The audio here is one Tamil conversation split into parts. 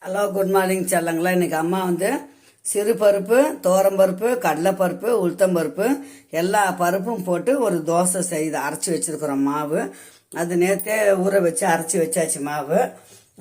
Hello, good morning செல்லங்களா. இன்னைக்கு அம்மா சிறு பருப்பு, பருப்பு, கடலைப்பருப்பு, உளுத்தம்பருப்பு எல்லா பருப்பும் போட்டு ஒரு தோசை செய்து அரைச்சி வச்சிருக்கிறோம் மாவு. அது நேற்றே ஊற வச்சு அரைச்சி வச்சாச்சு மாவு.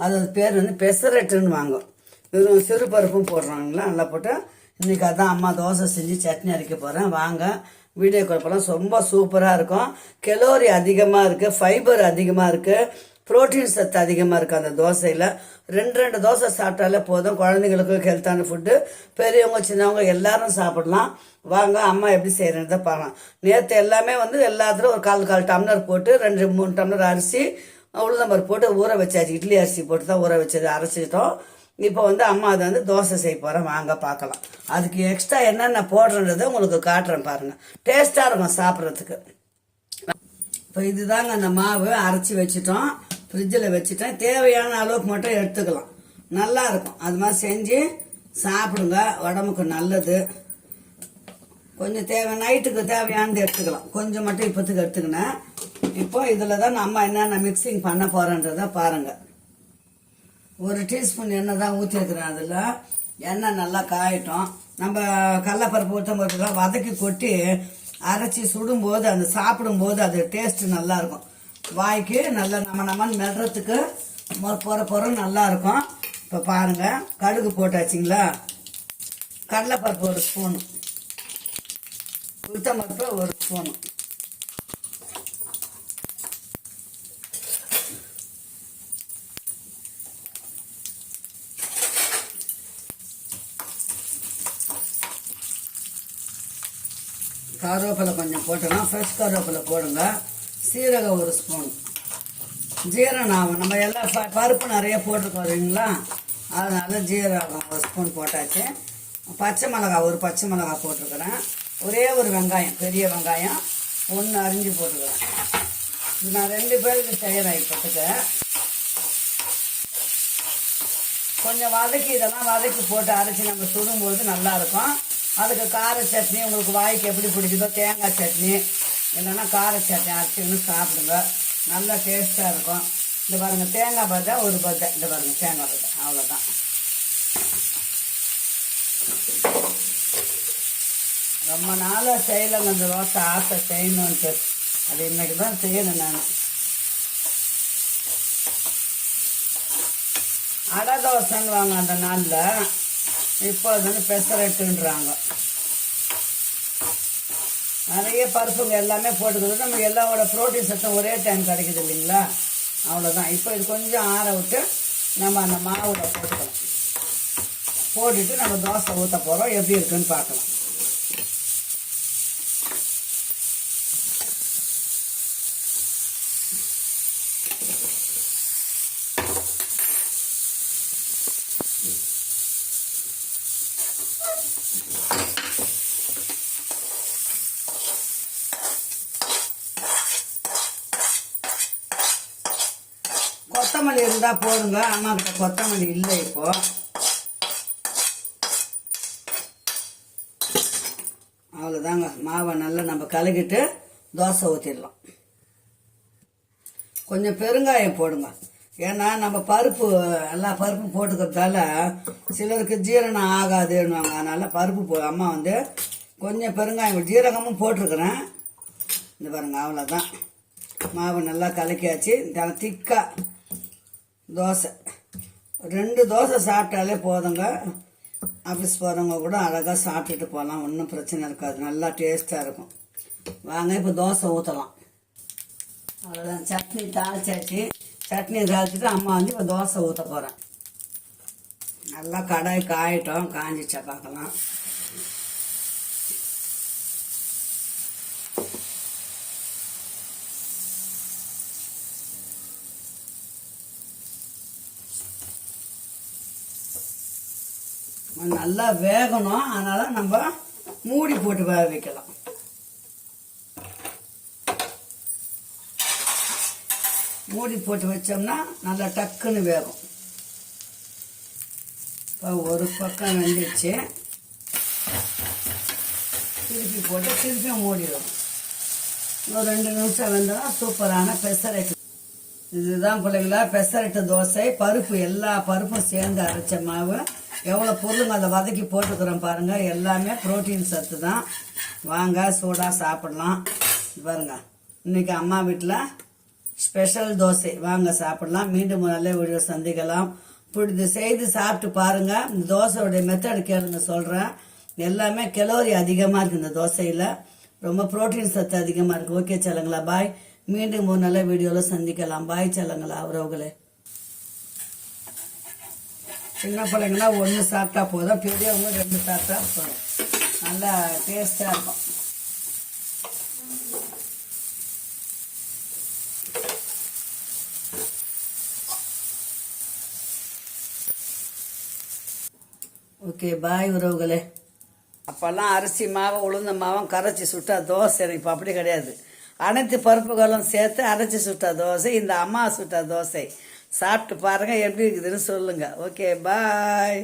அது பேர் பெசரட்டுன்னு வாங்கும். வெறும் சிறு பருப்பும் போடுறாங்களா, நல்லா போட்டு இன்னைக்கு அதான் அம்மா தோசை செஞ்சு சட்னி அரைக்க போகிறேன். வாங்க வீடியோ குழப்பெல்லாம் ரொம்ப சூப்பராக இருக்கும். கெலோரி அதிகமாக இருக்குது, ஃபைபர் அதிகமாக இருக்குது, புரோட்டீன் சத்து அதிகமாக இருக்குது அந்த தோசையில். ரெண்டு தோசை சாப்பிட்டாலே போதும். குழந்தைங்களுக்கு ஹெல்த்தான ஃபுட்டு, பெரியவங்க சின்னவங்க எல்லாரும் சாப்பிடலாம். வாங்க அம்மா எப்படி செய்கிறத பார்க்கலாம். நேற்று எல்லாமே எல்லாத்துலையும் ஒரு கால் டம்ளர் போட்டு 2-3 டம்ளர் அரிசி உளுந்தம்பருப்பு போட்டு ஊற வச்சாச்சு. இட்லி அரிசி போட்டு தான் ஊற வச்சது, அரைச்சிட்டோம். இப்போ அம்மா அதை தோசை செய்ய போகிறேன். வாங்க பார்க்கலாம். அதுக்கு எக்ஸ்ட்ரா என்னென்ன போடுறதை உங்களுக்கு காட்டுறேன் பாருங்கள். டேஸ்ட்டாக இருக்கும் சாப்பிட்றதுக்கு. இப்போ இதுதாங்க அந்த மாவு அரைச்சி வச்சுட்டோம், ஃப்ரிட்ஜில் வச்சுட்டேன். தேவையான அளவுக்கு மட்டும் எடுத்துக்கலாம், நல்லா இருக்கும். அது மாதிரி செஞ்சு சாப்பிடுங்க, உடம்புக்கு நல்லது. கொஞ்சம் நைட்டுக்கு தேவையானது எடுத்துக்கலாம், கொஞ்சம் மட்டும் இப்போத்துக்கு எடுத்துக்கினேன். இப்போ இதில் தான் நம்ம என்னென்ன மிக்சிங் பண்ண போகிறோன்றதை பாருங்கள். 1 டீஸ்பூன் எண்ணெய் தான் ஊற்றிருக்கிறேன். அதில் எண்ணெய் நல்லா காயட்டும். நம்ம கடலைப்பருப்பு உளுத்தம்பருப்புலாம் வதக்கி கொட்டி அரைச்சி சுடும்போது அந்த சாப்பிடும்போது அது டேஸ்ட்டு நல்லா இருக்கும். வாய்க்கு நல்லா நம்ம மெல்றதுக்கு பொற நல்லா இருக்கும். இப்போ பாருங்கள், கடுகு போட்டாச்சுங்களா. கடலைப்பருப்பு 1 ஸ்பூனு, உளுத்தம்பருப்பு 1 ஸ்பூனு, கருவேப்பிலை கொஞ்சம் போட்டுக்கலாம். ஃப்ரெஷ் கருவேப்பிலை போடுங்க. சீரகம் 1 ஸ்பூன், ஜீரகம் நம்ம எல்லாம் பருப்பு நிறைய போட்டிருக்கோம் இல்லைங்களா, அதனால ஜீரகம் 1 ஸ்பூன் போட்டாச்சு. பச்சை மிளகாய் 1 பச்சை மிளகாய் போட்டிருக்கிறேன். ஒரே ஒரு வெங்காயம், பெரிய வெங்காயம் 1 அரிஞ்சு போட்டுக்கிறேன். இது நான் 2 பேருக்கு செய்கிறேன். இப்போத்துக்கு கொஞ்சம் வதக்கி இதெல்லாம் வதக்கி போட்டு அரைச்சி நம்ம சுடும்போது நல்லாயிருக்கும். அதுக்கு கார சட்னி உங்களுக்கு வாய்க்கு எப்படி பிடிக்குதோ, தேங்காய் சட்னி இல்லைன்னா கார சட்னி அரைச்சின்னு சாப்பிடுங்க, நல்லா டேஸ்ட்டாக இருக்கும். இந்த பாருங்கள், தேங்காய் பஜ்ஜா 1 பஜ்ஜா, இந்த பாருங்கள் தேங்காய் பஜ்ஜா, அவ்வளோதான். ரொம்ப நாளாக செய்யலைங்க இந்த தோசை, ஆசை செய்யணுன்ட்டு. அது இன்னைக்கு தான் செய்யணும் நான். அடை தோசைன்னு வாங்க அந்த நாளில், இப்போ அது பெசரட்டுன்றாங்க. நிறைய பருப்புங்க எல்லாமே போட்டுக்கிறது நமக்கு எல்லாவோட ப்ரோட்டீன் சத்தம் ஒரே டைம் கிடைக்குது இல்லைங்களா, அவ்வளோதான். இப்போ இது கொஞ்சம் ஆற விட்டு நம்ம அந்த மாவில் போட்டுக்கலாம். போட்டுட்டு நம்ம தோசை ஊற்ற போகிறோம். எப்படி இருக்குன்னு பார்க்கலாம். கொத்தமல்லி இருந்தால் போடுங்க. அம்மா கிட்ட கொத்தமல்லி இல்லை இப்போ. அவ்வளோதாங்க. மாவை நல்லா நம்ம கலக்கிட்டு தோசை ஊற்றிடலாம். கொஞ்சம் பெருங்காயம் போடுங்க. ஏன்னா நம்ம பருப்பு எல்லா பருப்பும் போட்டுக்கிறதால சிலருக்கு ஜீரணம் ஆகாதுன்னுவாங்க. அதனால் பருப்பு அம்மா கொஞ்சம் பெருங்காயம், ஜீரகமும் போட்டிருக்கிறேன். இந்த பாருங்க, அவ்வளோதான். மாவு நல்லா கலக்கியாச்சு. திக்காக தோசை 2 தோசை சாப்பிட்டாலே போதுங்க. ஆஃபீஸ் போகிறவங்க கூட அழகாக சாப்பிட்டுட்டு போகலாம், ஒன்றும் பிரச்சனை இருக்காது, நல்லா டேஸ்ட்டாக இருக்கும். வாங்க இப்போ தோசை ஊற்றலாம். அவ்வளோதான். சட்னி தாளிச்சாச்சு. சட்னி தாளிச்சிட்டு அம்மா இப்போ தோசை ஊற்ற போகிறேன். நல்லா கடாய் காயட்டும், காஞ்சிச்சா பார்க்கலாம். நல்லா வேகணும், அதனால் நம்ம மூடி போட்டு வேக வைக்கலாம். மூடி போட்டு வச்சோம்னா நல்லா டக்குன்னு வேகும். இப்போ ஒரு பக்கம் வெந்துடுச்சு. திருப்பி போட்டு திருப்பியும் மூடிடும். இன்னும் 2 நிமிஷம் வெந்தோம்னா சூப்பரான பெசரட்டு. இதுதான் பிள்ளைங்களா பெசரட்டு தோசை. பருப்பு எல்லா பருப்பும் சேர்ந்து அரைச்ச மாவு. எவ்வளோ பொருளுங்க அதை வதக்கி போட்டுக்கிறோம் பாருங்க. எல்லாமே புரோட்டீன் சத்து தான். வாங்க சூடாக சாப்பிடலாம். பாருங்க இன்னைக்கு அம்மா வீட்டில் ஸ்பெஷல் தோசை. வாங்க சாப்பிடலாம். மீண்டும் நல்ல வீடியோ சந்திக்கலாம். இப்படி செய்து சாப்பிட்டு பாருங்க. இந்த தோசையோடைய மெத்தட் கேளுங்க சொல்கிறேன். எல்லாமே கலோரி அதிகமாக இருக்குது இந்த தோசையில். ரொம்ப புரோட்டீன் சத்து அதிகமாக இருக்குது. ஓகே செல்லுங்களா, பாய். மீண்டும் ஒரு நல்ல வீடியோவில் சந்திக்கலாம். பாய் செல்லுங்களா உறவுகளே. சின்ன பிள்ளைங்கன்னா ஒன்று சாப்பிட்டா போதும், பெரியவங்க 2 சாப்பிட்டா போதும். நல்லா டேஸ்டாக இருக்கும். ஓகே பாய் உறவுகளே. அப்போல்லாம் அரிசி மாவை உளுந்த மாவும் கரைச்சி சுட்டா தோசை. எனக்கு இப்போ அப்படி கிடையாது. அனைத்து பருப்புகளும் சேர்த்து அரைச்சி சுட்டா தோசை. இந்த அம்மா சுட்டா தோசை சாப்பிட்டு பாருங்க எப்படி இருக்குதுன்னு சொல்லுங்க. Okay bye.